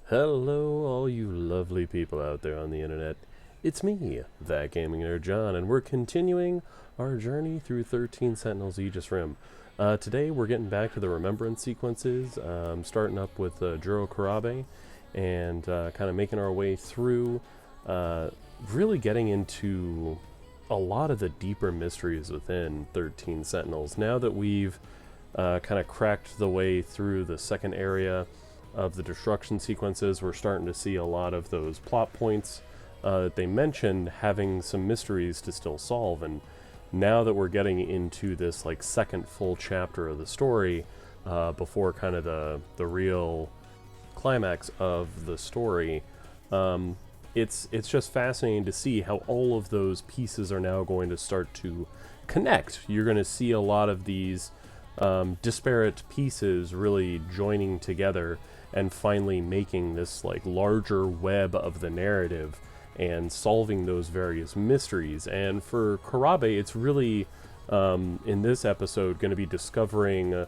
Hello, all you lovely people out there on the internet. It's me, that gaming nerd John, and we're continuing our journey through 13 Sentinels Aegis Rim. Today, we're getting back to the Remembrance sequences, starting up with Juro Kurabe, and kind of making our way through, really getting into a lot of the deeper mysteries within 13 Sentinels. Now that we've kind of cracked the way through the second area of the destruction sequences, we're starting to see a lot of those plot points that they mentioned having some mysteries to still solve. And now that we're getting into this like second full chapter of the story, before kind of the real climax of the story, it's just fascinating to see how all of those pieces are now going to start to connect. You're going to see a lot of these disparate pieces really joining together and finally making this like larger web of the narrative and solving those various mysteries. And for Kurabe, it's really in this episode going to be discovering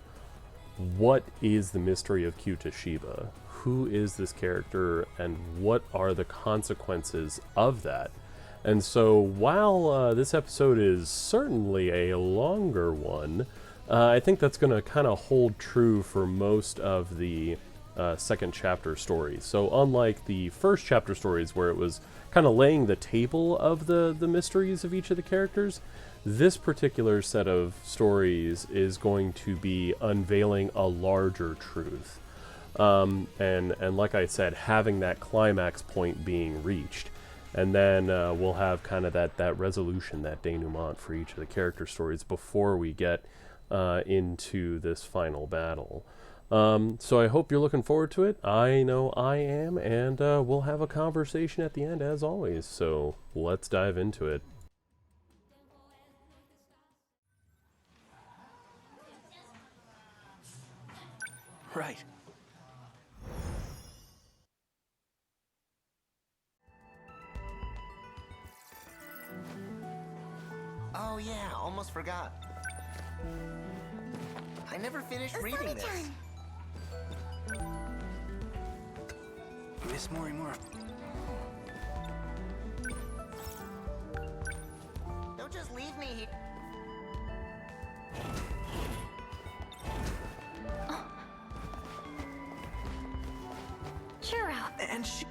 what is the mystery of Kyuta Shiba. Who is this character and what are the consequences of that? And so while this episode is certainly a longer one, I think that's going to kind of hold true for most of the second chapter stories. So unlike the first chapter stories where it was kind of laying the table of the mysteries of each of the characters, this particular set of stories is going to be unveiling a larger truth. And like I said, having that climax point being reached. And then we'll have kind of that resolution, that denouement for each of the character stories before we get into this final battle. So I hope you're looking forward to it. I know I am, and we'll have a conversation at the end as always. So let's dive into it. Right. Oh yeah, almost forgot. I never finished reading this. Miss Morimura. Don't just leave me here. Juro. And she...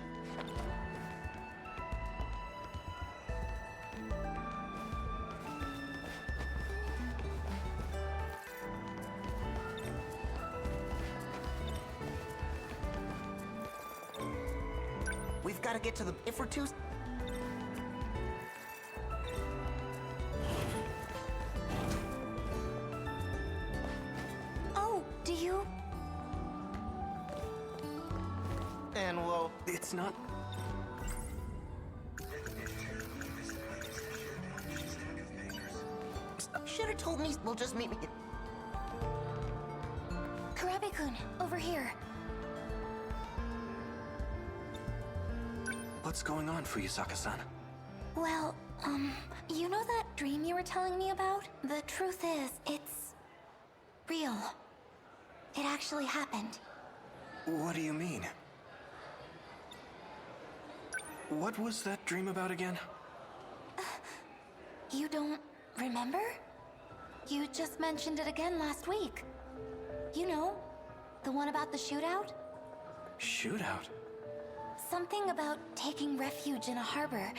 We've got to get to the... If we're too... Oh, do you? And well... It's not... Should have told me we'll just meet me... Kurabe-kun, over here. What's going on for you, Saka-san? Well, you know that dream you were telling me about? The truth is, it's real. It actually happened. What do you mean? What was that dream about again? You don't remember? You just mentioned it again last week. You know, the one about the shootout? Shootout? Something about taking refuge in a harbor.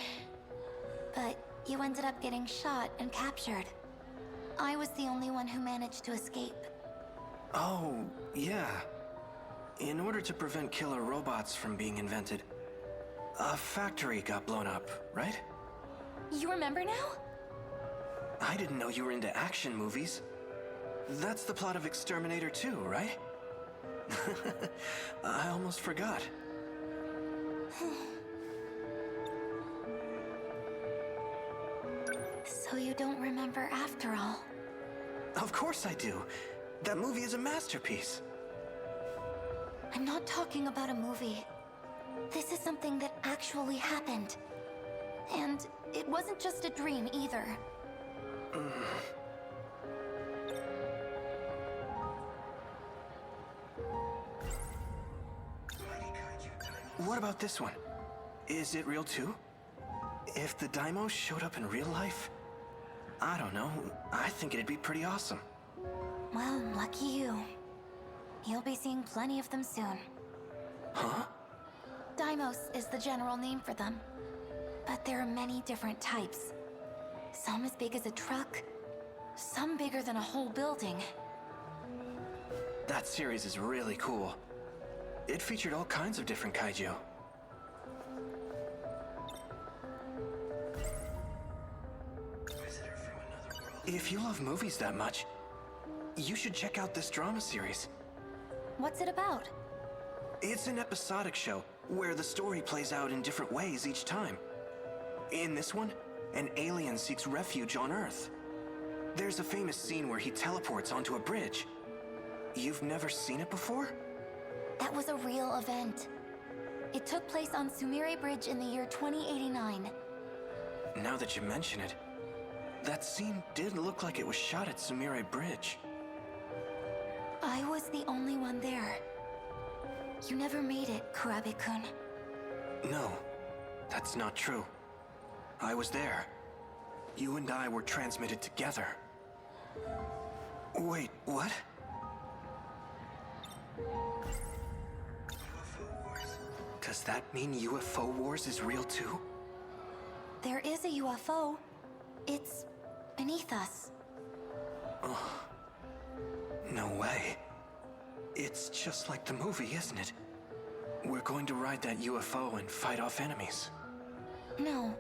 But you ended up getting shot and captured. I was the only one who managed to escape. Oh, yeah. In order to prevent killer robots from being invented, a factory got blown up, right? You remember now? I didn't know you were into action movies. That's the plot of Exterminator 2, right? I almost forgot. So you don't remember after all? Of course I do. That movie is a masterpiece. I'm not talking about a movie. This is something that actually happened. And it wasn't just a dream either. What about this one? Is it real too? If the Daimos showed up in real life, I don't know, I think it'd be pretty awesome. Well, lucky you. You'll be seeing plenty of them soon. Huh? Daimos is the general name for them. But there are many different types. Some as big as a truck, some bigger than a whole building. That series is really cool. It featured all kinds of different kaiju. If you love movies that much, you should check out this drama series. What's it about? It's an episodic show where the story plays out in different ways each time. In this one, an alien seeks refuge on Earth. There's a famous scene where he teleports onto a bridge. You've never seen it before? That was a real event. It took place on Sumire Bridge in the year 2089. Now that you mention it, that scene did look like it was shot at Sumire Bridge. I was the only one there. You never made it, Kurabe-kun. No, that's not true. I was there. You and I were transmitted together. Wait, what? Does that mean UFO Wars is real too? There is a UFO. It's beneath us. No way. It's just like the movie, isn't it? We're going to ride that UFO and fight off enemies. No,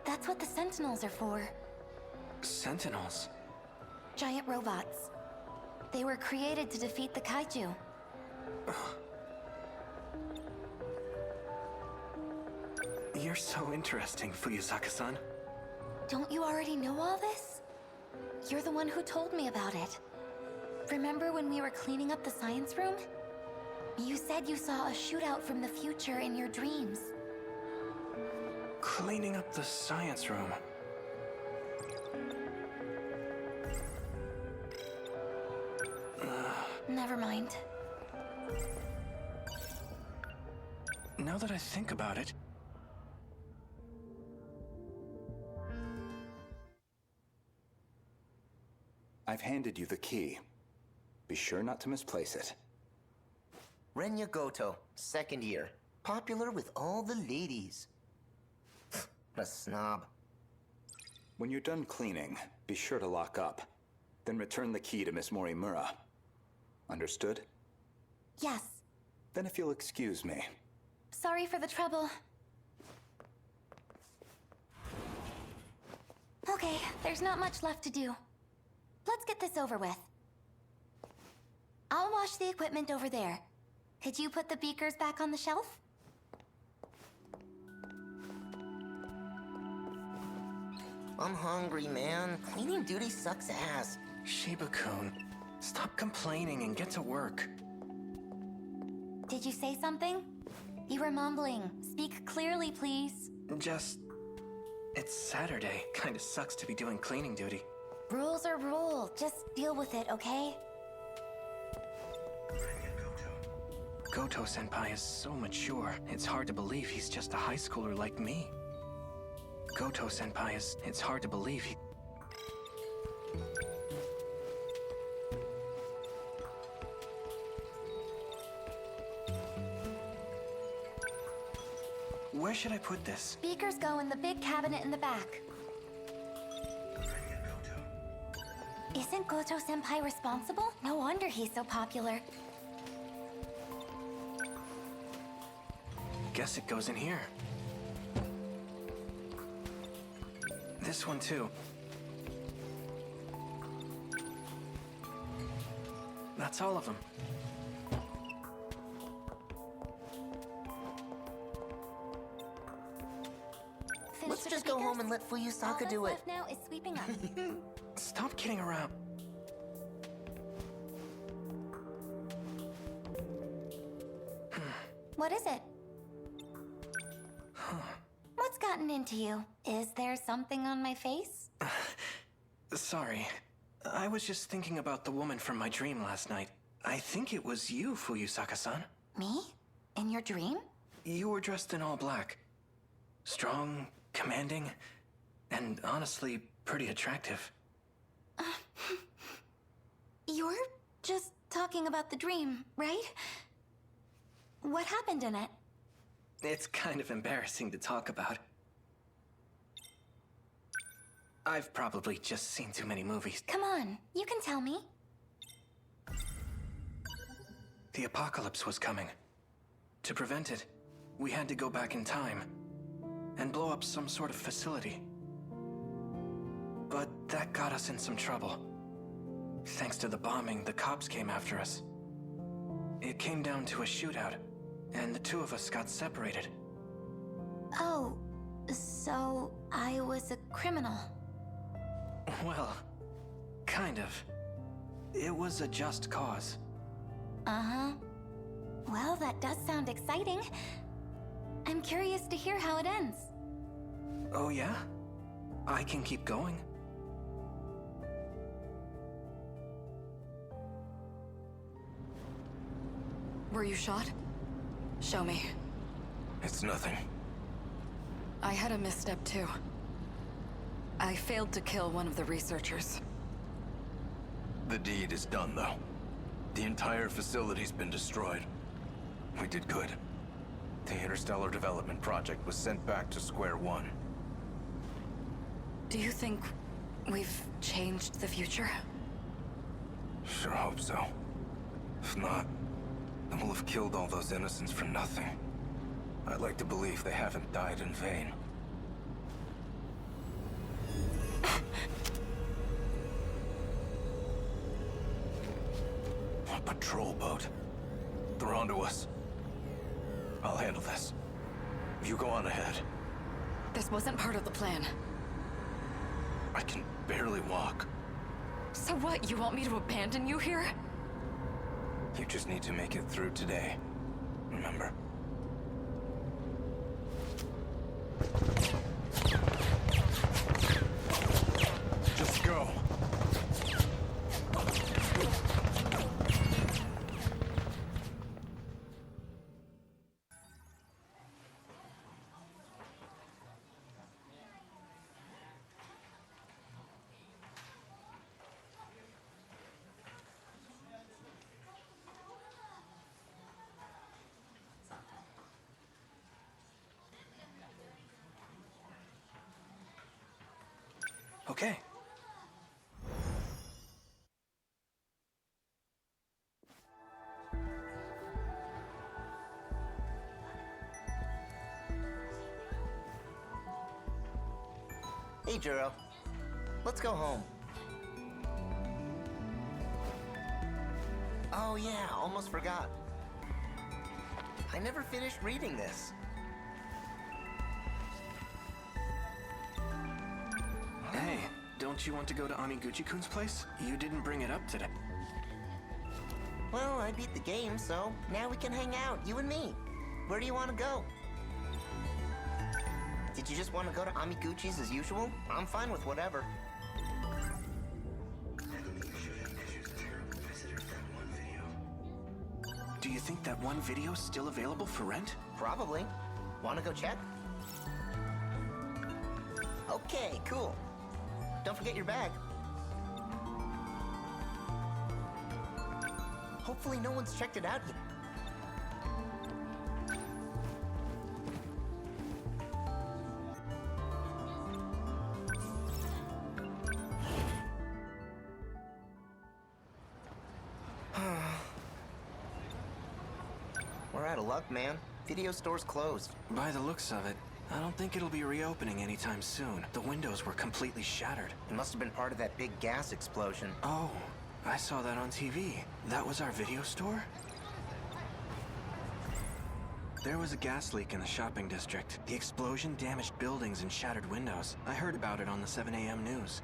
that's what the Sentinels are for. Sentinels? Giant robots. They were created to defeat the kaiju. You're so interesting, Fuyusaka-san. Don't you already know all this? You're the one who told me about it. Remember when we were cleaning up the science room? You said you saw a shootout from the future in your dreams. Cleaning up the science room. Never mind. Now that I think about it... I've handed you the key. Be sure not to misplace it. Renya Goto, second year. Popular with all the ladies. A snob. When you're done cleaning, be sure to lock up. Then return the key to Miss Morimura. Understood? Yes. Then if you'll excuse me. Sorry for the trouble. Okay, there's not much left to do. Let's get this over with. I'll wash the equipment over there. Could you put the beakers back on the shelf? I'm hungry, man. Cleaning duty sucks ass. Shiba-kun, stop complaining and get to work. Did you say something? You were mumbling. Speak clearly, please. It's Saturday. Kinda sucks to be doing cleaning duty. Rules are rules. Just deal with it, okay? Goto-senpai is so mature, it's hard to believe he's just a high schooler like me. Goto-senpai is... it's hard to believe he... Where should I put this? Beakers go in the big cabinet in the back. Isn't Goto-senpai responsible? No wonder he's so popular. Guess it goes in here. This one too. That's all of them. Finished Let's with just the go home beakers? and let All Fuyusaka that's do it. left now is sweeping up. Stop kidding around. What is it? What's gotten into you? Is there something on my face? Sorry. I was just thinking about the woman from my dream last night. I think it was you, Fuyusaka-san. Me? In your dream? You were dressed in all black. Strong, commanding, and honestly, pretty attractive. You're just talking about the dream, right? What happened in it? It's kind of embarrassing to talk about. I've probably just seen too many movies. Come on, you can tell me. The apocalypse was coming. To prevent it, we had to go back in time and blow up some sort of facility. But that got us in some trouble. Thanks to the bombing, the cops came after us. It came down to a shootout, and the two of us got separated. Oh, so I was a criminal. Well, kind of. It was a just cause. Uh-huh. Well, that does sound exciting. I'm curious to hear how it ends. Oh yeah? I can keep going. Were you shot? Show me. It's nothing. I had a misstep too. I failed to kill one of the researchers. The deed is done, though. The entire facility's been destroyed. We did good. The Interstellar Development Project was sent back to square one. Do you think we've changed the future? Sure hope so. If not, then we'll have killed all those innocents for nothing. I'd like to believe they haven't died in vain. A patrol boat. They're onto us. I'll handle this. You go on ahead. This wasn't part of the plan. I can barely walk. So what, you want me to abandon you here? You just need to make it through today. Remember? Just go. Okay. Hey, Juro. Let's go home. Oh yeah, almost forgot. I never finished reading this. Hey, don't you want to go to Amiguchi-kun's place? You didn't bring it up today. Well, I beat the game, so now we can hang out, you and me. Where do you want to go? Did you just want to go to Amiguchi's as usual? I'm fine with whatever. Do you think that one video's still available for rent? Probably. Want to go check? Okay, cool. Don't forget your bag. Hopefully no one's checked it out yet. We're out of luck, man. Video store's closed. By the looks of it, I don't think it'll be reopening anytime soon. The windows were completely shattered. It must have been part of that big gas explosion. Oh, I saw that on TV. That was our video store? There was a gas leak in the shopping district. The explosion damaged buildings and shattered windows. I heard about it on the 7 a.m. news.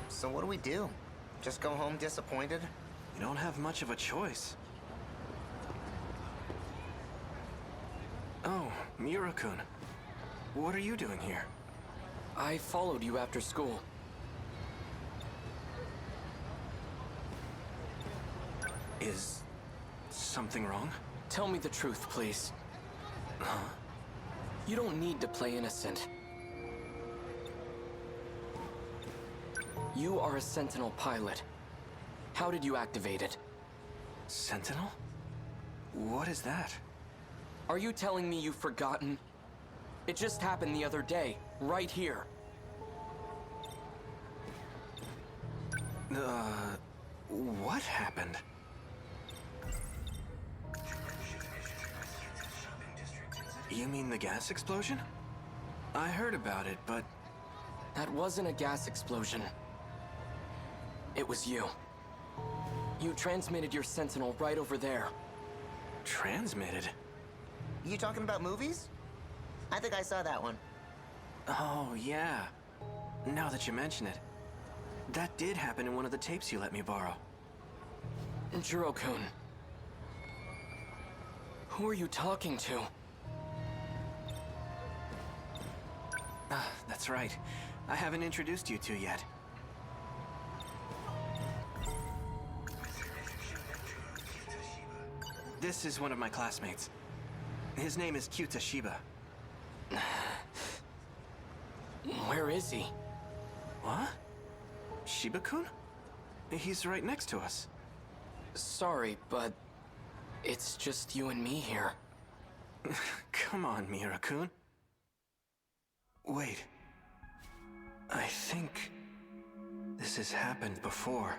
So what do we do? Just go home disappointed? You don't have much of a choice. Oh, Juro-kun. What are you doing here? I followed you after school. Is something wrong? Tell me the truth, please. You don't need to play innocent. You are a Sentinel pilot. How did you activate it? Sentinel? What is that? Are you telling me you've forgotten? It just happened the other day, right here. What happened? You mean the gas explosion? I heard about it, but... That wasn't a gas explosion. It was you. You transmitted your Sentinel right over there. Transmitted? You talking about movies? I think I saw that one. Oh, yeah. Now that you mention it. That did happen in one of the tapes you let me borrow. Juro-kun. Who are you talking to? That's right. I haven't introduced you two yet. This is one of my classmates. His name is Kyuta Shiba. Where is he? What? Shiba-kun? He's right next to us. Sorry, but it's just you and me here. Come on, Mira-kun. Wait. I think this has happened before.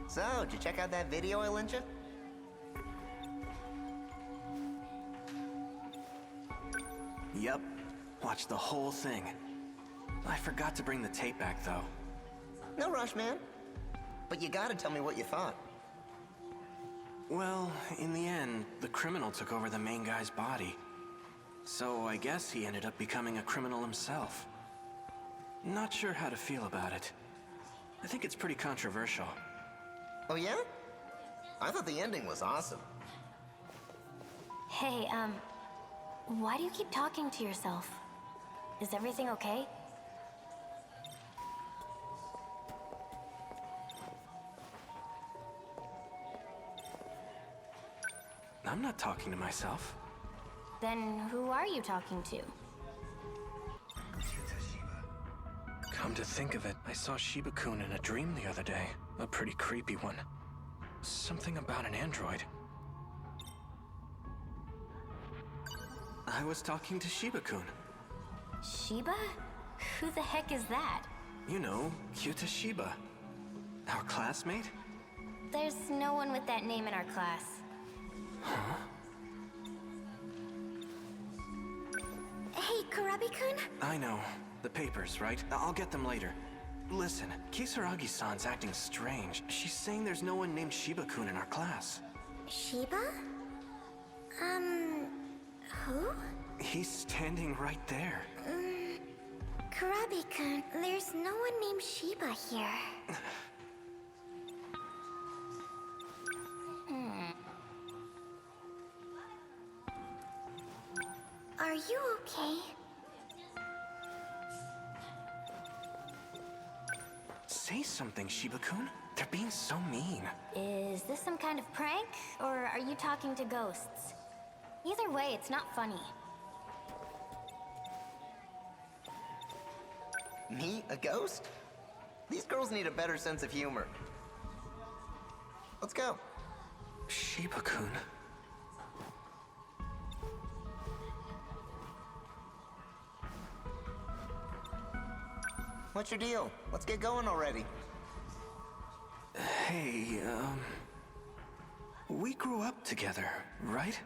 So, did you check out that video I lent you? Yep. Watched the whole thing. I forgot to bring the tape back, though. No rush, man. But you gotta tell me what you thought. Well, in the end, the criminal took over the main guy's body. So I guess he ended up becoming a criminal himself. Not sure how to feel about it. I think it's pretty controversial. Oh yeah? I thought the ending was awesome. Hey, why do you keep talking to yourself? Is everything okay? I'm not talking to myself. Then who are you talking to? Come to think of it, I saw Shiba-kun in a dream the other day. A pretty creepy one. Something about an android. I was talking to Shiba-kun. Shiba? Who the heck is that? You know, Kyuta Shiba. Our classmate? There's no one with that name in our class. Huh? Hey, Kurabe-kun? I know. The papers, right? I'll get them later. Listen, Kisaragi-san's acting strange. She's saying there's no one named Shiba-kun in our class. Shiba? Who? He's standing right there. Kurabe-kun, there's no one named Shiba here. Are you okay? Say something, Shiba-kun. They're being so mean. Is this some kind of prank, or are you talking to ghosts? Either way, it's not funny. Me, a ghost? These girls need a better sense of humor. Let's go. Shiba-kun. What's your deal? Let's get going already. Hey, we grew up together, right?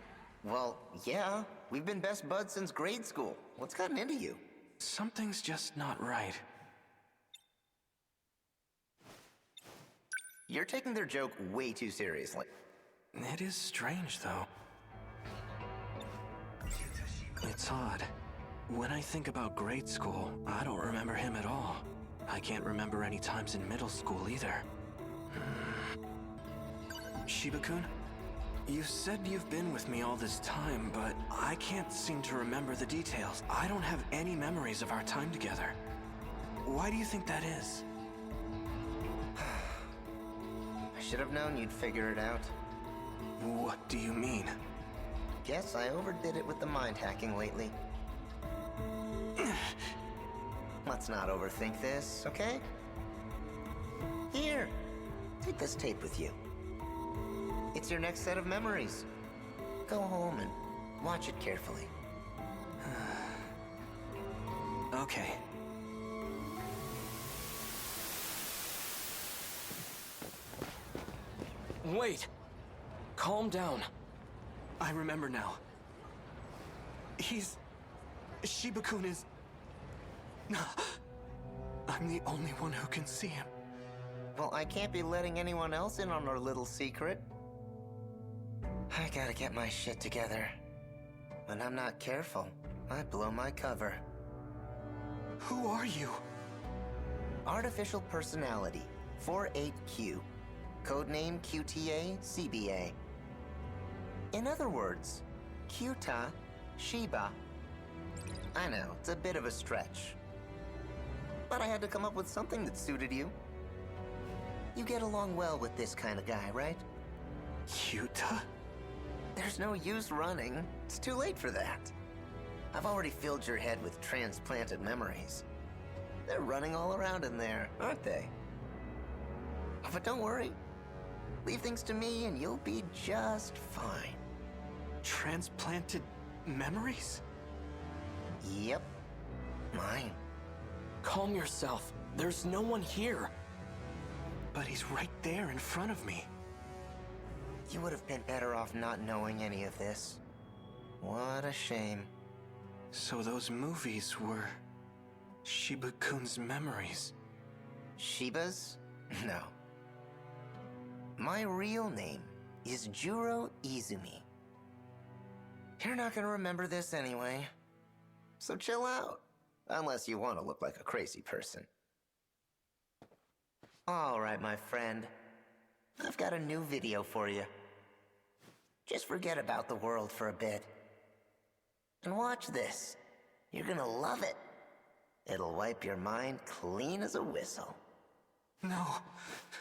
Well, yeah. We've been best buds since grade school. What's gotten into you? Something's just not right. You're taking their joke way too seriously. It is strange, though. It's odd. When I think about grade school, I don't remember him at all. I can't remember any times in middle school either. Shiba-kun? You said you've been with me all this time, but I can't seem to remember the details. I don't have any memories of our time together. Why do you think that is? I should have known you'd figure it out. What do you mean? Guess I overdid it with the mind hacking lately. Let's not overthink this, okay? Here, take this tape with you. It's your next set of memories. Go home and watch it carefully. Okay. Wait! Calm down. I remember now. Shiba-kun is... I'm the only one who can see him. Well, I can't be letting anyone else in on our little secret. I gotta get my shit together. When I'm not careful, I blow my cover. Who are you? Artificial Personality, 48Q. Codename QTA CBA. In other words, Kyuta, Shiba. I know, it's a bit of a stretch. But I had to come up with something that suited you. You get along well with this kind of guy, right? Kyuta? There's no use running. It's too late for that. I've already filled your head with transplanted memories. They're running all around in there, aren't they? But don't worry. Leave things to me and you'll be just fine. Transplanted memories? Yep. Mine. Calm yourself. There's no one here. But he's right there in front of me. You would have been better off not knowing any of this. What a shame. So those movies were... Shiba-kun's memories. Shiba's? No. My real name is Juro Izumi. You're not gonna remember this anyway. So chill out. Unless you want to look like a crazy person. All right, my friend. I've got a new video for you. Just forget about the world for a bit. And watch this. You're gonna love it. It'll wipe your mind clean as a whistle. No.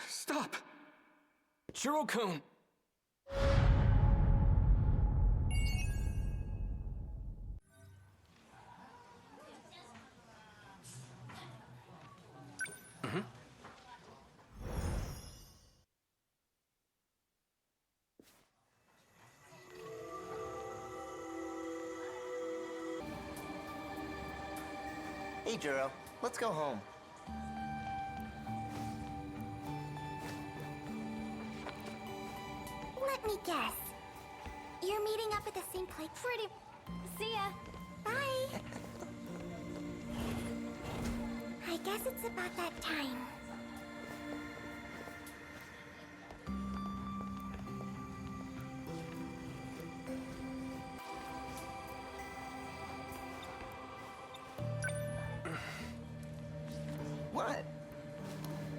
Stop! Juro-kun! Hey, Juro. Let's go home. Let me guess. You're meeting up at the same place. Pretty. See ya. Bye. I guess it's about that time. What?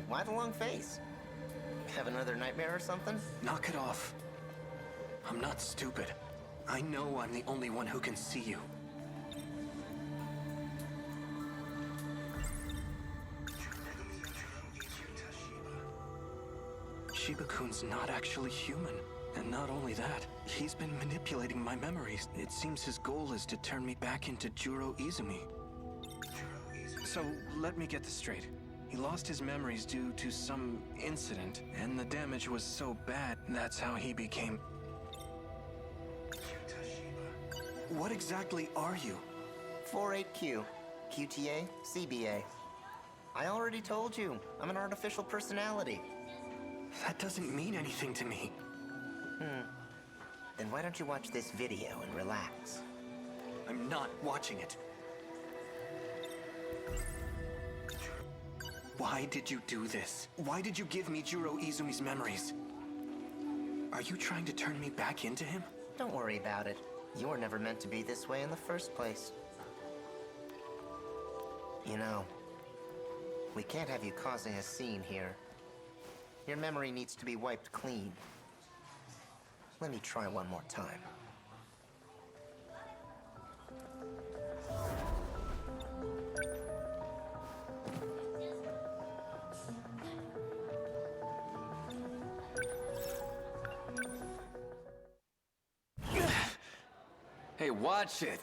Why the long face? Have another nightmare or something? Knock it off. I'm not stupid. I know I'm the only one who can see you. Shiba-kun's not actually human. And not only that, he's been manipulating my memories. It seems his goal is to turn me back into Juro Izumi. So, let me get this straight. He lost his memories due to some incident, and the damage was so bad, that's how he became... What exactly are you? 48Q. QTA, CBA. I already told you, I'm an artificial personality. That doesn't mean anything to me. Then why don't you watch this video and relax? I'm not watching it. Why did you do this? Why did you give me Juro Izumi's memories? Are you trying to turn me back into him? Don't worry about it. You were never meant to be this way in the first place. You know, we can't have you causing a scene here. Your memory needs to be wiped clean. Let me try one more time. Hey, watch it!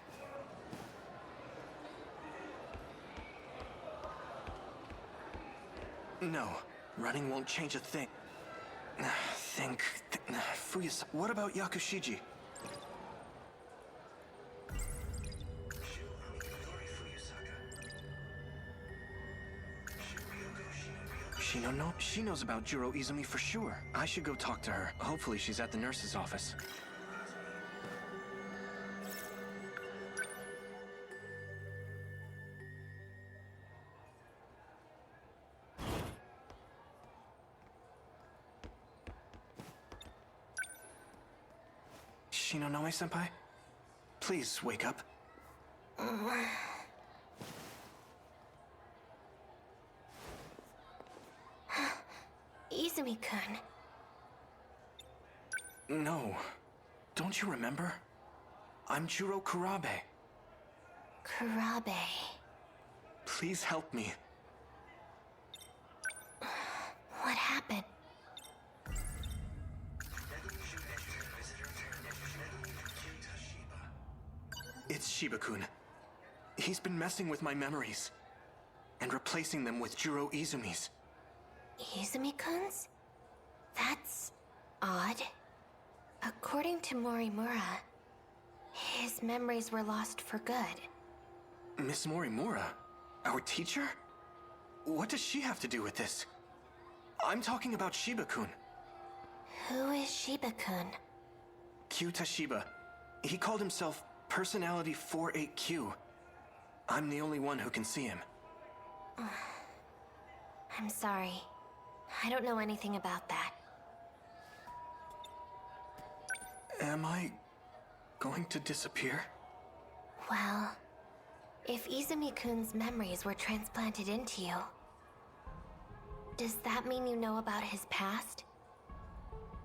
No, running won't change a thing. Fuyasa, what about Yakushiji? She knows about Juro Izumi for sure. I should go talk to her. Hopefully she's at the nurse's office. Shinonome-senpai? Please, wake up. Izumi-kun. No. Don't you remember? I'm Juro Kurabe. Kurabe. Please help me. What happened? It's Shiba-kun. He's been messing with my memories and replacing them with Juro Izumi's. Izumi-kun's? That's odd. According to Morimura, his memories were lost for good. Miss Morimura? Our teacher? What does she have to do with this? I'm talking about Shiba-kun. Who is Shiba-kun? Kyuta Shiba. He called himself Personality 48Q. I'm the only one who can see him. I'm sorry. I don't know anything about that. Am I going to disappear? Well, if Izumi-kun's memories were transplanted into you, does that mean you know about his past?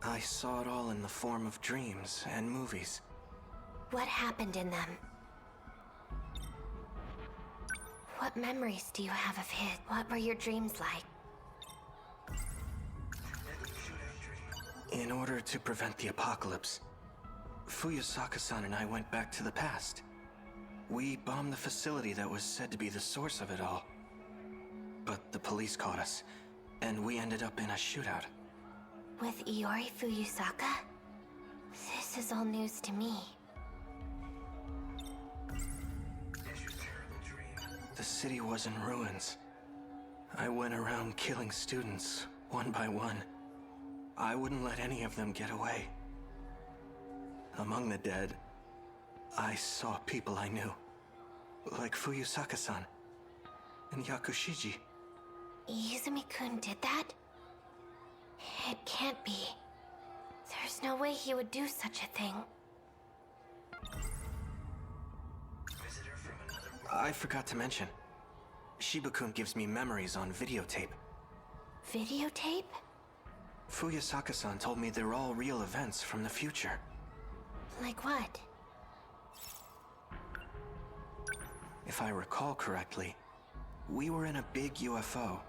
I saw it all in the form of dreams and movies. What happened in them? What memories do you have of his? What were your dreams like? In order to prevent the apocalypse, Fuyasaka-san and I went back to the past. We bombed the facility that was said to be the source of it all. But the police caught us, and we ended up in a shootout. With Iori Fuyasaka? This is all news to me. The city was in ruins. I went around killing students, one by one. I wouldn't let any of them get away. Among the dead, I saw people I knew. Like Fuyasaka-san and Yakushiji. Izumi-kun did that? It can't be. There's no way he would do such a thing. I forgot to mention. Shiba-kun gives me memories on videotape. Videotape? Fuyasaka-san told me they're all real events from the future. Like what? If I recall correctly, we were in a big UFO.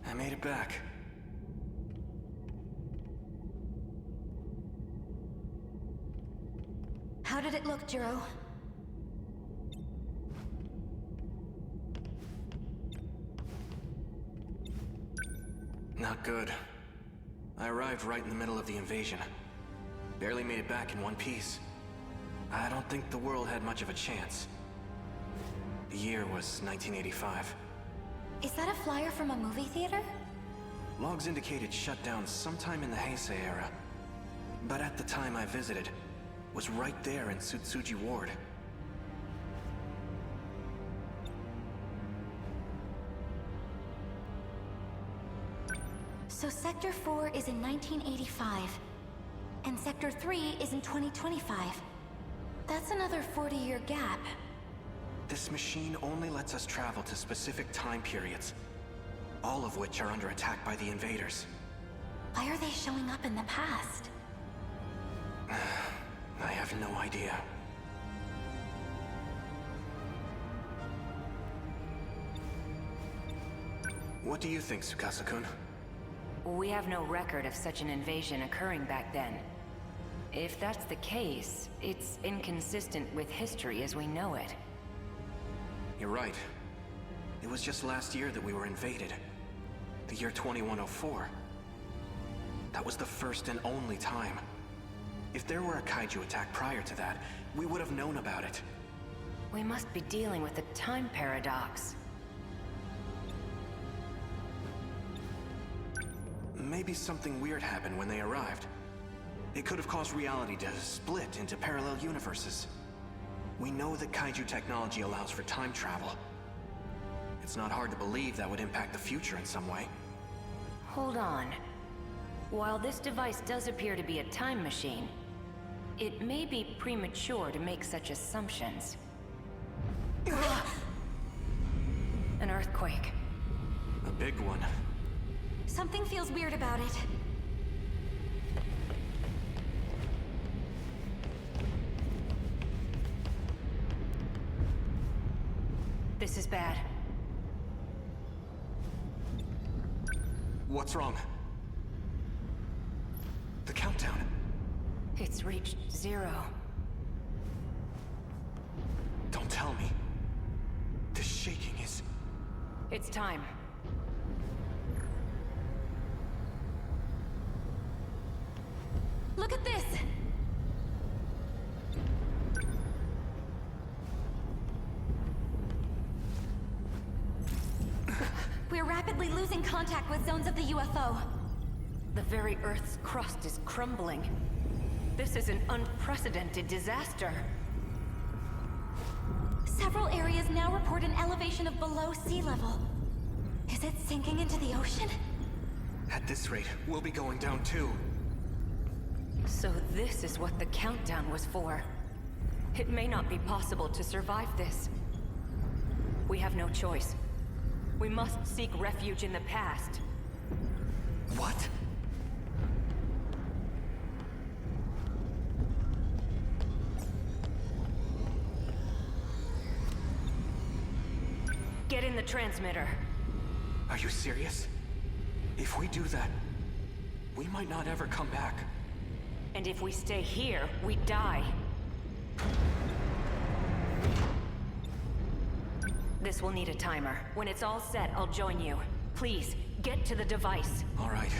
I made it back. How did it look, Juro? Not good. I arrived right in the middle of the invasion. Barely made it back in one piece. I don't think the world had much of a chance. The year was 1985. Is that a flyer from a movie theater? Logs indicated shutdown sometime in the Heisei era. But at the time I visited, was right there in Tsutsuji Ward. So Sector 4 is in 1985, and Sector 3 is in 2025. That's another 40-year gap. This machine only lets us travel to specific time periods, all of which are under attack by the invaders. Why are they showing up in the past? I have no idea. What do you think, Tsukasa-kun? We have no record of such an invasion occurring back then. If that's the case, it's inconsistent with history as we know it. You're right. It was just last year that we were invaded. The year 2104. That was the first and only time. If there were a kaiju attack prior to that, we would have known about it. We must be dealing with a time paradox. Maybe something weird happened when they arrived. It could have caused reality to split into parallel universes. We know that kaiju technology allows for time travel. It's not hard to believe that would impact the future in some way. Hold on. While this device does appear to be a time machine, it may be premature to make such assumptions. An earthquake. A big one. Something feels weird about it. This is bad. What's wrong? The countdown. It's reached 0. Don't tell me. This shaking is... It's time. Look at this! We're rapidly losing contact with zones of the UFO. The very Earth's crust is crumbling. This is an unprecedented disaster. Several areas now report an elevation of below sea level. Is it sinking into the ocean? At this rate, we'll be going down too. So this is what the countdown was for. It may not be possible to survive this. We have no choice. We must seek refuge in the past. What? Get in the transmitter. Are you serious? If we do that, we might not ever come back. And if we stay here, we die. This will need a timer. When it's all set, I'll join you. Please, get to the device. All right.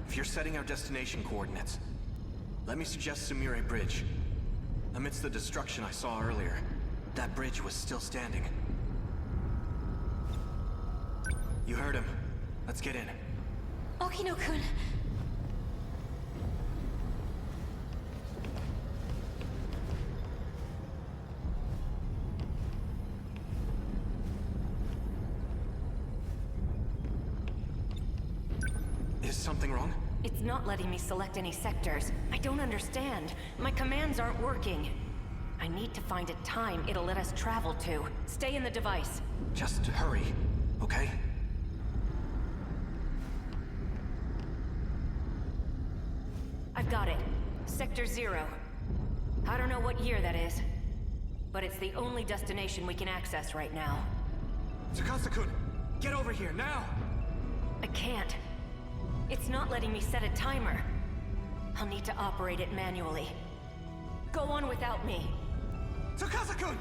If you're setting our destination coordinates, let me suggest Sumire Bridge. Amidst the destruction I saw earlier, that bridge was still standing. You heard him. Let's get in. Okino-kun. Is something wrong? It's not letting me select any sectors. I don't understand. My commands aren't working. I need to find a time it'll let us travel to. Stay in the device. Just hurry, okay? I've got it. Sector 0. I don't know what year that is, but it's the only destination we can access right now. Tsukasa-kun, get over here, now! I can't. It's not letting me set a timer. I'll need to operate it manually. Go on without me. Tsukasa-kun!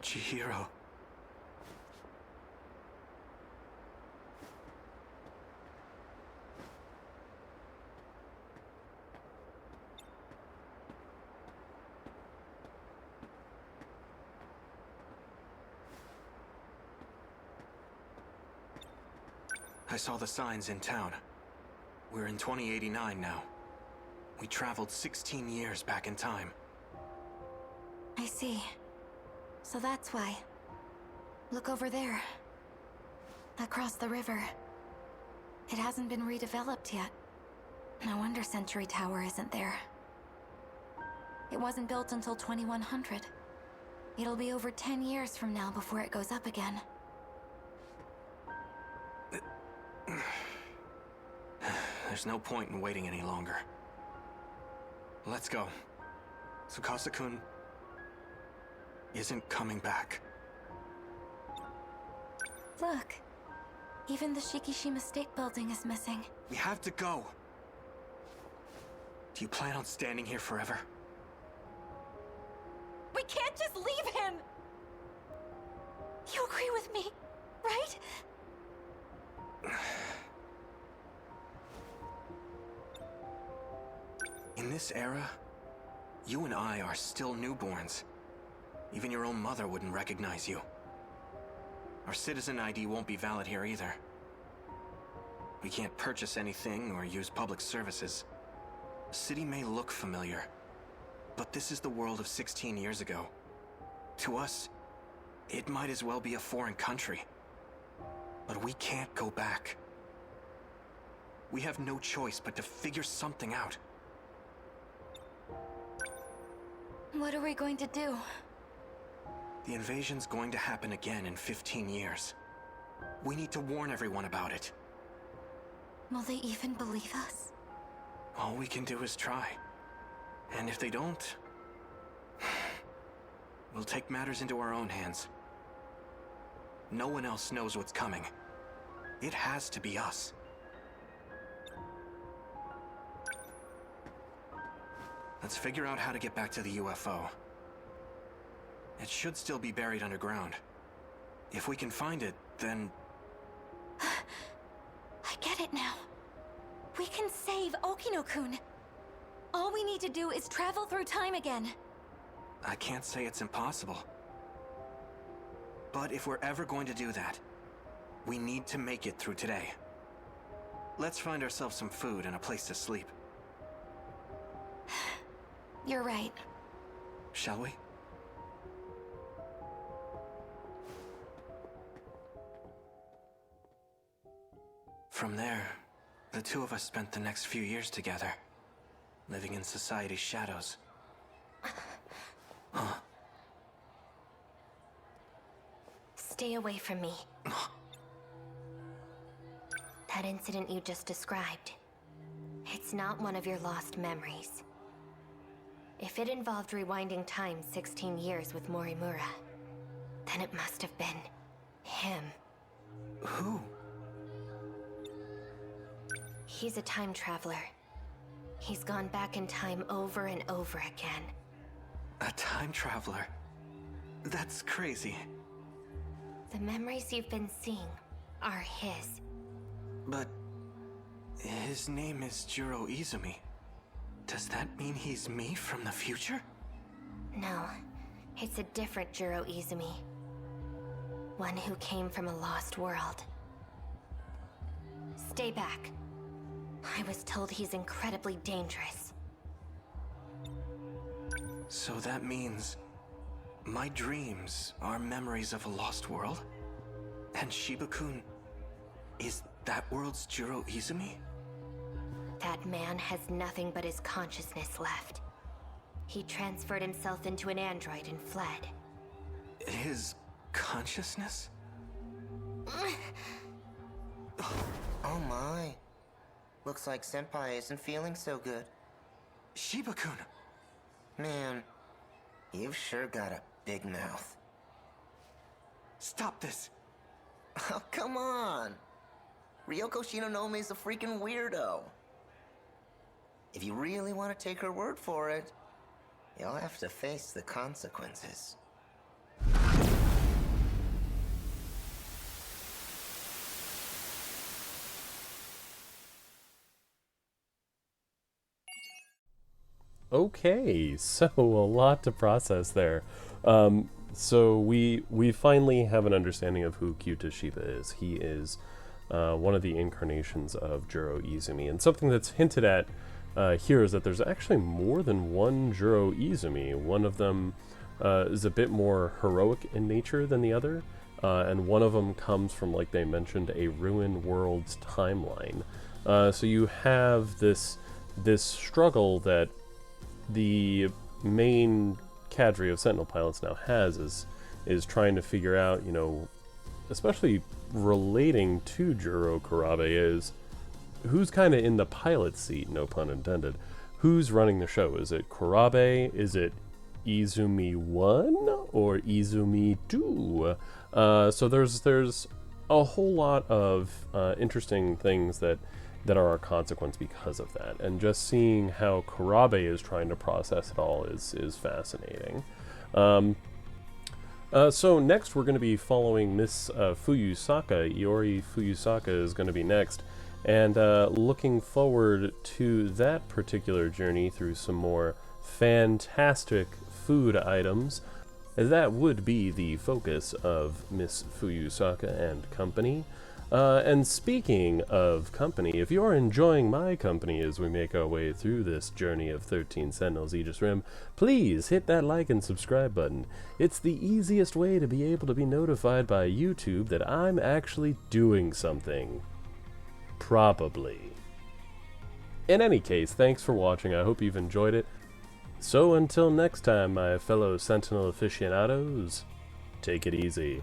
Chihiro. I saw the signs in town. We're in 2089 now. We traveled 16 years back in time. I see. So that's why. Look over there. Across the river. It hasn't been redeveloped yet. No wonder Century Tower isn't there. It wasn't built until 2100. It'll be over 10 years from now before it goes up again. There's no point in waiting any longer. Let's go. Tsukasa-kun isn't coming back. Look. Even the Shikishima State Building is missing. We have to go. Do you plan on standing here forever? We can't just leave him! You agree with me, right? In this era, you and I are still newborns. Even your own mother wouldn't recognize you. Our citizen ID won't be valid here either. We can't purchase anything or use public services. The city may look familiar, but this is the world of 16 years ago. To us, it might as well be a foreign country. But we can't go back. We have no choice but to figure something out. What are we going to do? The invasion's going to happen again in 15 years. We need to warn everyone about it. Will they even believe us? All we can do is try. And if they don't, we'll take matters into our own hands. No one else knows what's coming. It has to be us. Let's figure out how to get back to the UFO. It should still be buried underground. If we can find it, then... I get it now. We can save Okino-kun. All we need to do is travel through time again. I can't say it's impossible. But if we're ever going to do that, we need to make it through today. Let's find ourselves some food and a place to sleep. You're right. Shall we? From there, the two of us spent the next few years together, living in society's shadows. Huh? Stay away from me. That incident you just described, it's not one of your lost memories. If it involved rewinding time 16 years with Morimura, then it must have been him. Who? He's a time traveler. He's gone back in time over and over again. A time traveler? That's crazy. The memories you've been seeing are his. But... his name is Juro Izumi. Does that mean he's me from the future? No, it's a different Juro Izumi. One who came from a lost world. Stay back. I was told he's incredibly dangerous. So that means... my dreams are memories of a lost world? And Shiba-kun is that world's Juro Izumi? That man has nothing but his consciousness left. He transferred himself into an android and fled. His consciousness? Oh my. Looks like Senpai isn't feeling so good. Shiba-kun! Man, you've sure got a big mouth. Stop this! Oh, come on! Ryoko Shinonome's a freaking weirdo. If you really want to take her word for it, you'll have to face the consequences. Okay, so a lot to process there. So we finally have an understanding of who Kyuta Shiba is. He is one of the incarnations of Juro Izumi. And something that's hinted at here is that there's actually more than one Juro Izumi. One of them is a bit more heroic in nature than the other, and one of them comes from, like they mentioned, a ruined world's timeline. So you have this struggle that the main cadre of Sentinel pilots now has, is trying to figure out, you know, especially relating to Juro Kurabe, is who's kind of in the pilot seat, no pun intended. Who's running the show? Is it Kurabe? Is it Izumi 1 or Izumi 2? So there's a whole lot of interesting things that are a consequence because of that, and just seeing how Kurabe is trying to process it all is fascinating. So next we're going to be following Miss Fuyusaka. Iori Fuyusaka is going to be next, and looking forward to that particular journey through some more fantastic food items, as that would be the focus of Miss Fuyusaka and company. And speaking of company, if you're enjoying my company as we make our way through this journey of 13 Sentinels Aegis Rim, please hit that like and subscribe button. It's the easiest way to be able to be notified by YouTube that I'm actually doing something. Probably. In any case, thanks for watching. I hope you've enjoyed it. So until next time, my fellow Sentinel aficionados, take it easy.